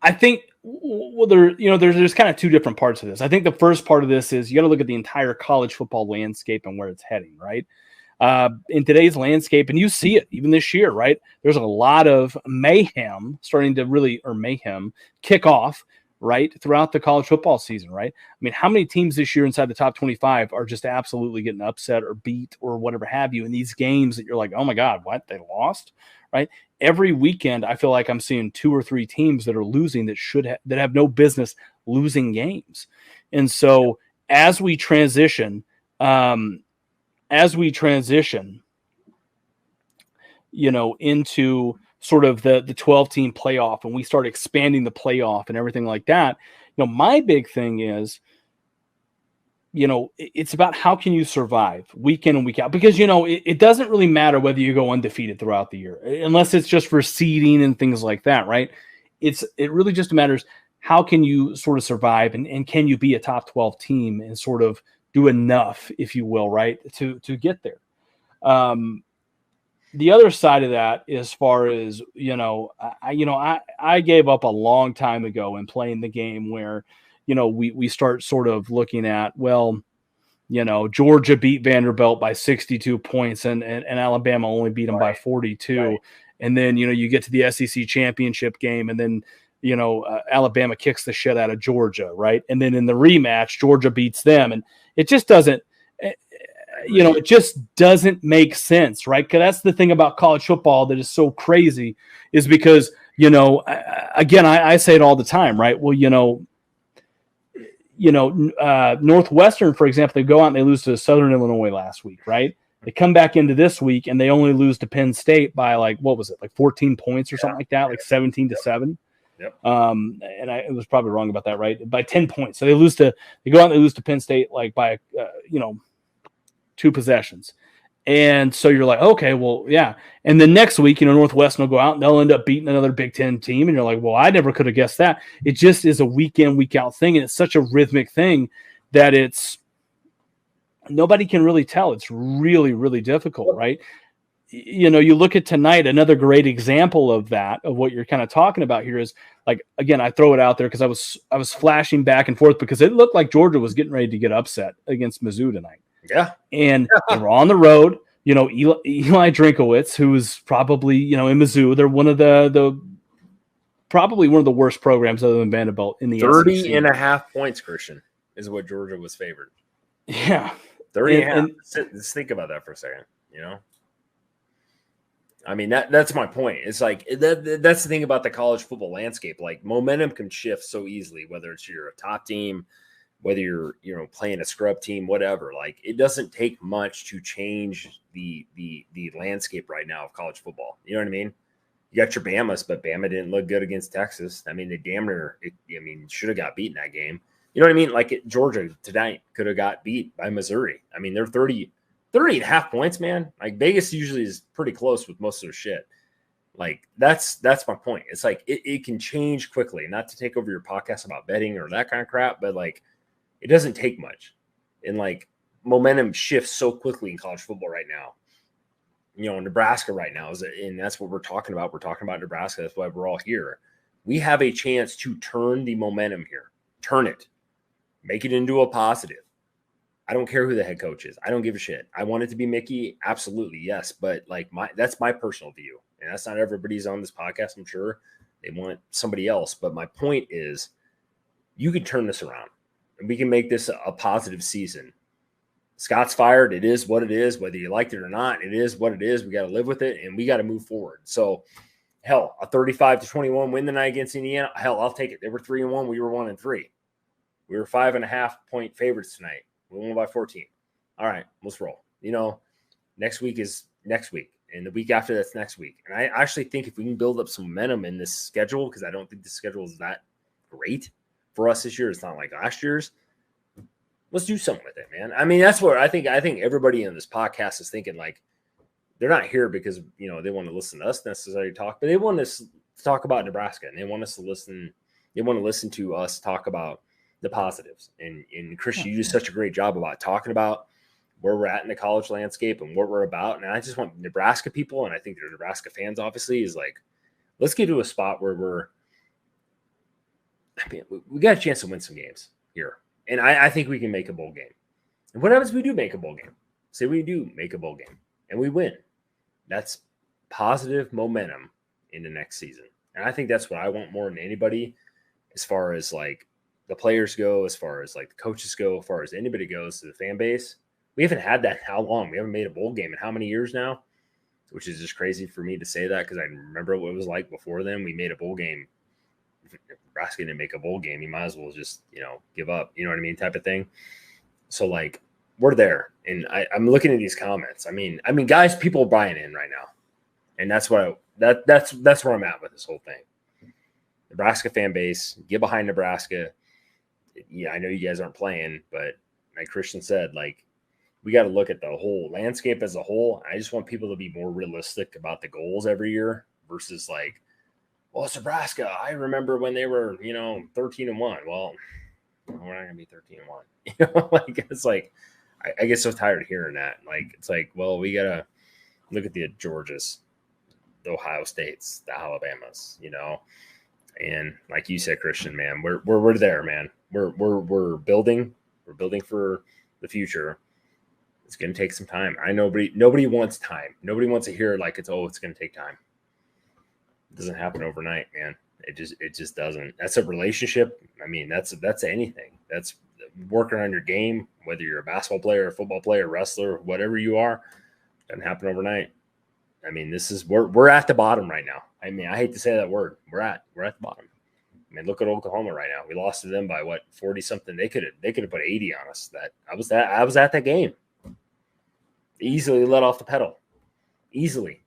I think there's kind of two different parts of this. I think the first part of this is you got to look at the entire college football landscape and where it's heading, right? In today's landscape, and you see it even this year, right? There's a lot of mayhem kick off, right, throughout the college football season, right? I mean, how many teams this year inside the top 25 are just absolutely getting upset or beat or whatever have you in these games that you're like, oh my God, what? They lost, right? Every weekend, I feel like I'm seeing 2 or 3 teams that are losing that have no business losing games. And so as we transition, into, sort of the 12-team playoff, and we start expanding the playoff and everything like that, my big thing is, it's about how can you survive week in and week out, because, it doesn't really matter whether you go undefeated throughout the year, unless it's just for seeding and things like that, right? It really just matters how can you sort of survive and can you be a top 12 team and sort of do enough, if you will, right, to get there. The other side of that, as far as, I gave up a long time ago in playing the game where, we start sort of looking at, well, Georgia beat Vanderbilt by 62 points and Alabama only beat them by 42. Right. And then, you get to the SEC championship game and then, Alabama kicks the shit out of Georgia. Right. And then in the rematch, Georgia beats them. And it just doesn't, it just doesn't make sense. Right. Because that's the thing about college football that is so crazy, is because, again, I say it all the time. Right. Well, Northwestern, for example, they go out and they lose to Southern Illinois last week, right? They come back into this week and they only lose to Penn State by like 14 points or something like that, like 17-7. Yep. And I was probably wrong about that, right? By 10 points. So they go out and they lose to Penn State like by 2 possessions. And so you're like, okay, well, yeah. And then next week, Northwestern will go out and they'll end up beating another Big Ten team. And you're like, well, I never could have guessed that. It just is a week in, week out thing. And it's such a rhythmic thing that nobody can really tell. It's really, really difficult, right? You look at tonight, another great example of that, of what you're kind of talking about here is, like, again, I throw it out there because I was flashing back and forth because it looked like Georgia was getting ready to get upset against Mizzou tonight. Yeah. And they were on the road. Eli Drinkowitz, who is probably, in Mizzou, they're one of probably one of the worst programs other than Vanderbilt in the 30.5 points, Christian, is what Georgia was favored. Yeah. 30.5. Let's think about that for a second, I mean, that's my point. It's like that's the thing about the college football landscape. Like, momentum can shift so easily, whether it's you're a top team, whether you're, playing a scrub team, whatever. Like, it doesn't take much to change the landscape right now of college football. You know what I mean? You got your Bamas, but Bama didn't look good against Texas. I mean, they damn near, should have got beat in that game. You know what I mean? Like, Georgia tonight could have got beat by Missouri. I mean, they're 30.5 points, man. Like, Vegas usually is pretty close with most of their shit. Like, that's my point. It's like, it can change quickly. Not to take over your podcast about betting or that kind of crap, but like, it doesn't take much. And like, momentum shifts so quickly in college football right now. Nebraska right now and that's what we're talking about. We're talking about Nebraska. That's why we're all here. We have a chance to turn the momentum here. Turn it. Make it into a positive. I don't care who the head coach is. I don't give a shit. I want it to be Mickey. Absolutely. Yes. But like, that's my personal view. And that's not everybody's on this podcast. I'm sure they want somebody else. But my point is, you can turn this around. And we can make this a positive season. Scott's fired. It is what it is. Whether you liked it or not, it is what it is. We got to live with it, and we got to move forward. So, hell, a 35-21 win tonight against Indiana, hell, I'll take it. They were 3-1. We were 1-3. We were 5.5 point favorites tonight. We won by 14. All right, let's roll. Next week is next week, and the week after that's next week. And I actually think if we can build up some momentum in this schedule, because I don't think the schedule is that great for us this year. It's not like last year's. Let's do something with it, man. I mean, that's where I think everybody in this podcast is thinking, like, they're not here because, they want to listen to us necessarily talk, but they want us to talk about Nebraska, and they want us to listen. They want to listen to us talk about the positives. And Christian, you do such a great job about talking about where we're at in the college landscape and what we're about. And I just want Nebraska people, and I think the Nebraska fans, obviously, is like, let's get to a spot where I mean, we got a chance to win some games here. And I think we can make a bowl game. And what happens if we do make a bowl game? Say we do make a bowl game and we win. That's positive momentum in the next season. And I think that's what I want more than anybody, as far as like the players go, as far as like the coaches go, as far as anybody goes to the fan base. We haven't had that in how long? We haven't made a bowl game in how many years now? Which is just crazy for me to say that, because I remember what it was like before then. We made a bowl game. If Nebraska didn't make a bowl game, you might as well just, give up. You know what I mean? Type of thing. So like, we're there. And I'm looking at these comments. I mean, guys, people are buying in right now. And that's what that's where I'm at with this whole thing. Nebraska fan base, get behind Nebraska. Yeah, I know you guys aren't playing, but like Christian said, like, we got to look at the whole landscape as a whole. I just want people to be more realistic about the goals every year versus like, well, it's Nebraska. I remember when they were, 13-1. Well, we're not going to be 13-1. Like, it's like, I get so tired of hearing that. Like, it's like, well, we got to look at the Georgias, the Ohio States, the Alabamas, and like you said, Christian, man, we're there, man. We're building for the future. It's going to take some time. I know nobody wants time. Nobody wants to hear like it's going to take time. It doesn't happen overnight, man. It just doesn't. That's a relationship. I mean, that's anything. That's working on your game, whether you're a basketball player, a football player, wrestler, whatever you are. Doesn't happen overnight. I mean, we're at the bottom right now. I mean, I hate to say that word. We're at the bottom. I mean, look at Oklahoma right now. We lost to them by 40 something. They could have put 80 on us. I was at that game. Easily let off the pedal. Easily.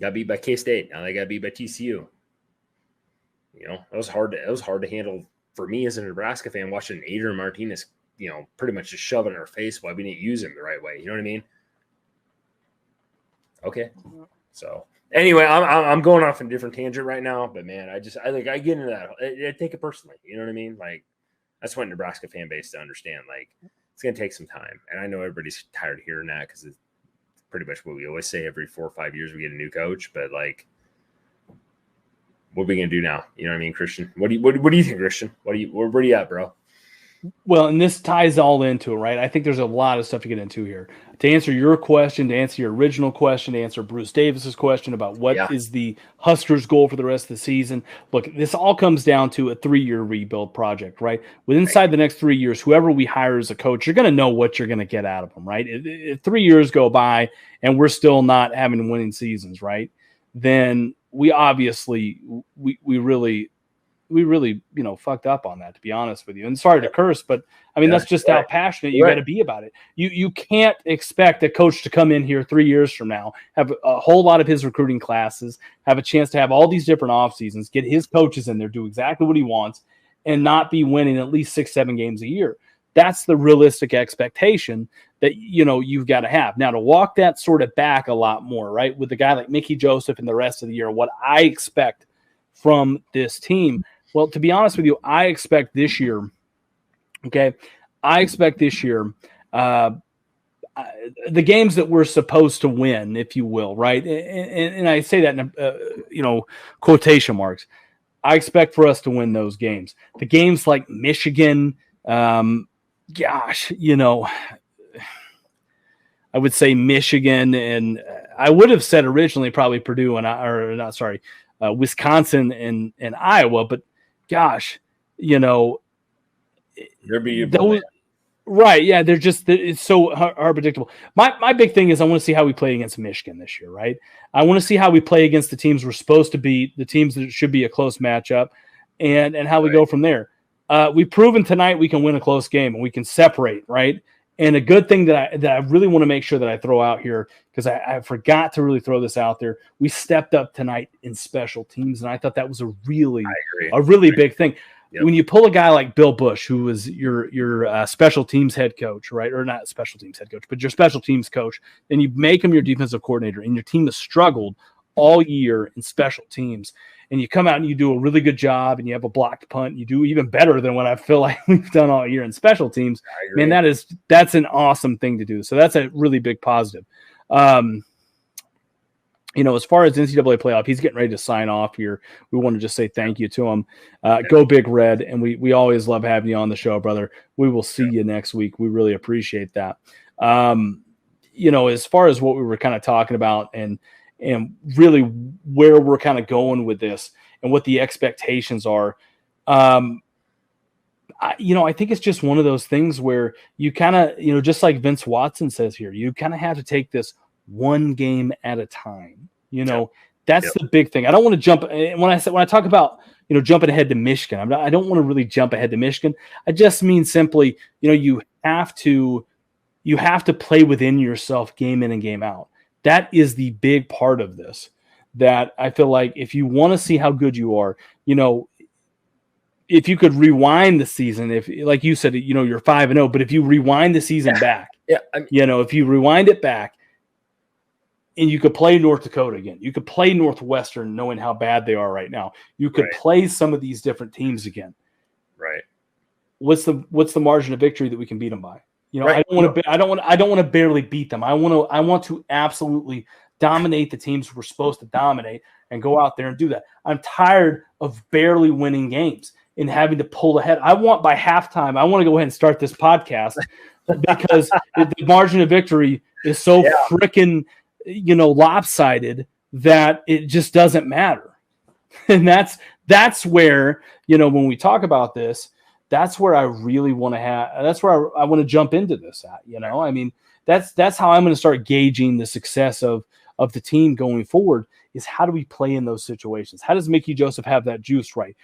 Got beat by K-State. Now they got beat by TCU. It was hard to handle for me as a Nebraska fan, watching Adrian Martinez, pretty much just shove it in our face why we didn't use him the right way. You know what I mean? Okay. So anyway, I'm going off on a different tangent right now, but man, I get into that. I take it personally. You know what I mean? Like, that's what Nebraska fan base to understand. Like, it's going to take some time. And I know everybody's tired of hearing that, because it's pretty much what we always say every 4 or 5 years we get a new coach. But like, what are we going to do now? You know what I mean, Christian? What do you think, Christian? Where are you at, bro? Well, and this ties all into it, right? I think there's a lot of stuff to get into here. To answer your question, to answer your original question, to answer Bruce Davis's question about what is the Huskers' goal for the rest of the season. Look, this all comes down to a 3-year rebuild project, right? Inside the next 3 years, whoever we hire as a coach, you're going to know what you're going to get out of them, right? If 3 years go by and we're still not having winning seasons, right? Then we obviously we really fucked up on that, to be honest with you. And sorry to curse, but I mean, that's just how passionate you got to be about it. You can't expect a coach to come in here 3 years from now, have a whole lot of his recruiting classes, have a chance to have all these different off seasons, get his coaches in there, do exactly what he wants, and not be winning at least 6-7 games a year. That's the realistic expectation that, you've got to have. Now, to walk that sort of back a lot more, right, with a guy like Mickey Joseph and the rest of the year, what I expect from this team. Well, to be honest with you, I expect this year, the the games that we're supposed to win, if you will, right? And I say that in, quotation marks. I expect for us to win those games. The games like Michigan, I would say Michigan, and I would have said originally probably Purdue Wisconsin and Iowa, but gosh, they're beautiful. Right. Yeah. It's so unpredictable. My big thing is I want to see how we play against Michigan this year, right? I want to see how we play against the teams we're supposed to beat, the teams that should be a close matchup, and how we go from there. We've proven tonight we can win a close game and we can separate, right? And a good thing that I really want to make sure that I throw out here, because I forgot to really throw this out there. We stepped up tonight in special teams, and I thought that was a really big thing. Yep. When you pull a guy like Bill Bush, who was your special teams head coach, right? Or not special teams head coach, but your special teams coach, and you make him your defensive coordinator, and your team has struggled all year in special teams, and you come out and you do a really good job, and you have a blocked punt, you do even better than what I feel like we've done all year in special teams. Man, that's an awesome thing to do. So that's a really big positive. as far as NCAA playoff, he's getting ready to sign off here. We want to just say thank you to him. Go Big Red. And we always love having you on the show, brother. We will see you next week. We really appreciate that. As far as what we were kind of talking about and really where we're kind of going with this and what the expectations are, I think it's just one of those things where you kind of, just like Vince Watson says here, you kind of have to take this one game at a time. That's the big thing. I don't want to jump when I talk about, jumping ahead to Michigan. I don't want to really jump ahead to Michigan. I just mean simply, you have to play within yourself game in and game out. That is the big part of this, that I feel like if you want to see how good you are, if you could rewind the season, if like you said, you're 5-0, but if you rewind the season back, if you rewind it back and you could play North Dakota again, you could play Northwestern knowing how bad they are right now. You could play some of these different teams again. Right. What's the margin of victory that we can beat them by? I don't want to barely beat them. I want to absolutely dominate the teams we're supposed to dominate and go out there and do that. I'm tired of barely winning games and having to pull ahead. I want by halftime, I want to go ahead and start this podcast because the margin of victory is so freaking, lopsided that it just doesn't matter. And that's where, when we talk about this, that's where I really want to that's where I want to jump into this at, I mean, that's how I'm going to start gauging the success of the team going forward, is how do we play in those situations? How does Mickey Joseph have that juice right?